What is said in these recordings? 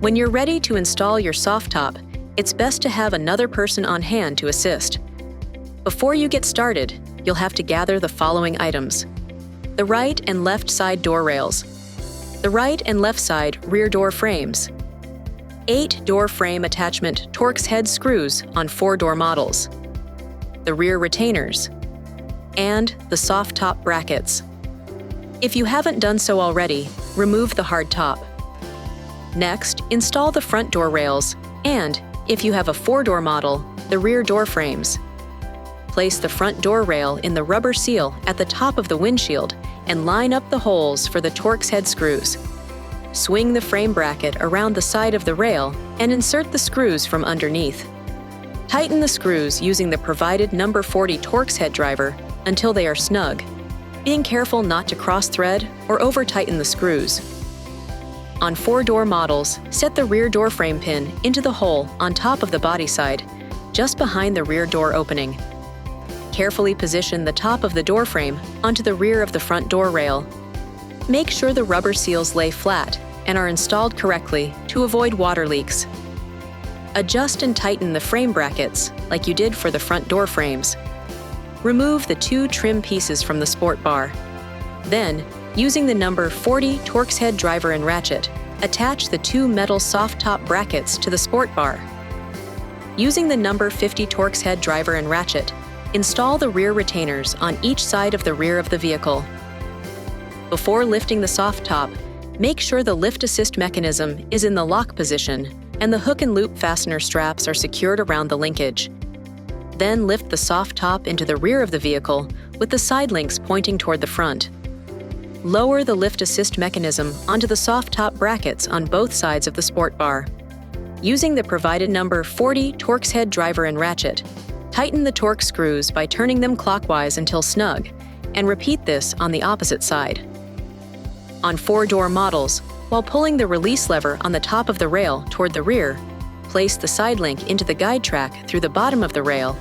When you're ready to install your soft top, it's best to have another person on hand to assist. Before you get started, you'll have to gather the following items: the right and left side door rails, the right and left side rear door frames, 8 door frame attachment Torx head screws on 4-door models, the rear retainers, and the soft top brackets. If you haven't done so already, remove the hard top. Next, install the front door rails and, if you have a 4-door model, the rear door frames. Place the front door rail in the rubber seal at the top of the windshield and line up the holes for the Torx head screws. Swing the frame bracket around the side of the rail and insert the screws from underneath. Tighten the screws using the provided number 40 Torx head driver until they are snug, being careful not to cross-thread or over-tighten the screws. On 4-door models, set the rear door frame pin into the hole on top of the body side, just behind the rear door opening. Carefully position the top of the door frame onto the rear of the front door rail. Make sure the rubber seals lay flat and are installed correctly to avoid water leaks. Adjust and tighten the frame brackets like you did for the front door frames. Remove the 2 trim pieces from the sport bar. Then, using the number 40 Torx head driver and ratchet, attach the 2 metal soft top brackets to the sport bar. Using the number 50 Torx head driver and ratchet, install the rear retainers on each side of the rear of the vehicle. Before lifting the soft top, make sure the lift assist mechanism is in the lock position and the hook and loop fastener straps are secured around the linkage. Then lift the soft top into the rear of the vehicle with the side links pointing toward the front. Lower the lift assist mechanism onto the soft top brackets on both sides of the sport bar. Using the provided number 40 Torx head driver and ratchet, tighten the Torx screws by turning them clockwise until snug, and repeat this on the opposite side. On 4-door models, while pulling the release lever on the top of the rail toward the rear, place the side link into the guide track through the bottom of the rail,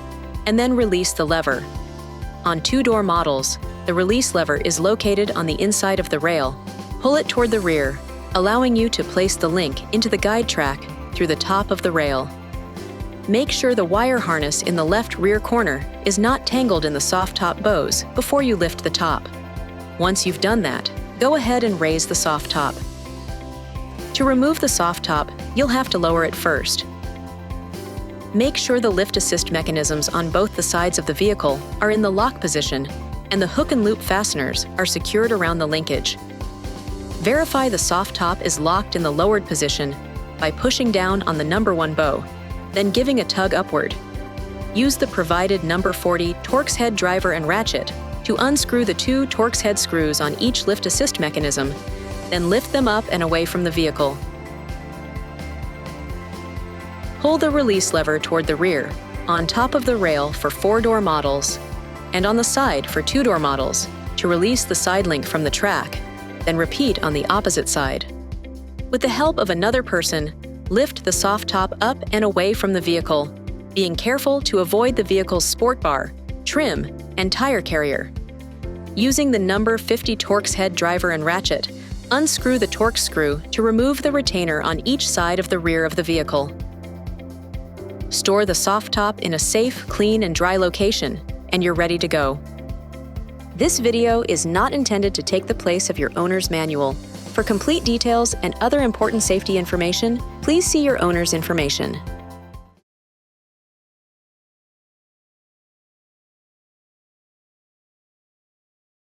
and then release the lever. On 2-door models, the release lever is located on the inside of the rail. Pull it toward the rear, allowing you to place the link into the guide track through the top of the rail. Make sure the wire harness in the left rear corner is not tangled in the soft top bows before you lift the top. Once you've done that, go ahead and raise the soft top. To remove the soft top, you'll have to lower it first. Make sure the lift assist mechanisms on both the sides of the vehicle are in the lock position and the hook and loop fasteners are secured around the linkage. Verify the soft top is locked in the lowered position by pushing down on the number 1 bow, then giving a tug upward. Use the provided number 40 Torx head driver and ratchet to unscrew the 2 Torx head screws on each lift assist mechanism, then lift them up and away from the vehicle. Pull the release lever toward the rear, on top of the rail for 4-door models, and on the side for 2-door models to release the side link from the track, then repeat on the opposite side. With the help of another person, lift the soft top up and away from the vehicle, being careful to avoid the vehicle's sport bar, trim, and tire carrier. Using the number 50 Torx head driver and ratchet, unscrew the Torx screw to remove the retainer on each side of the rear of the vehicle. Store the soft top in a safe, clean, and dry location, and you're ready to go. This video is not intended to take the place of your owner's manual. For complete details and other important safety information, please see your owner's information.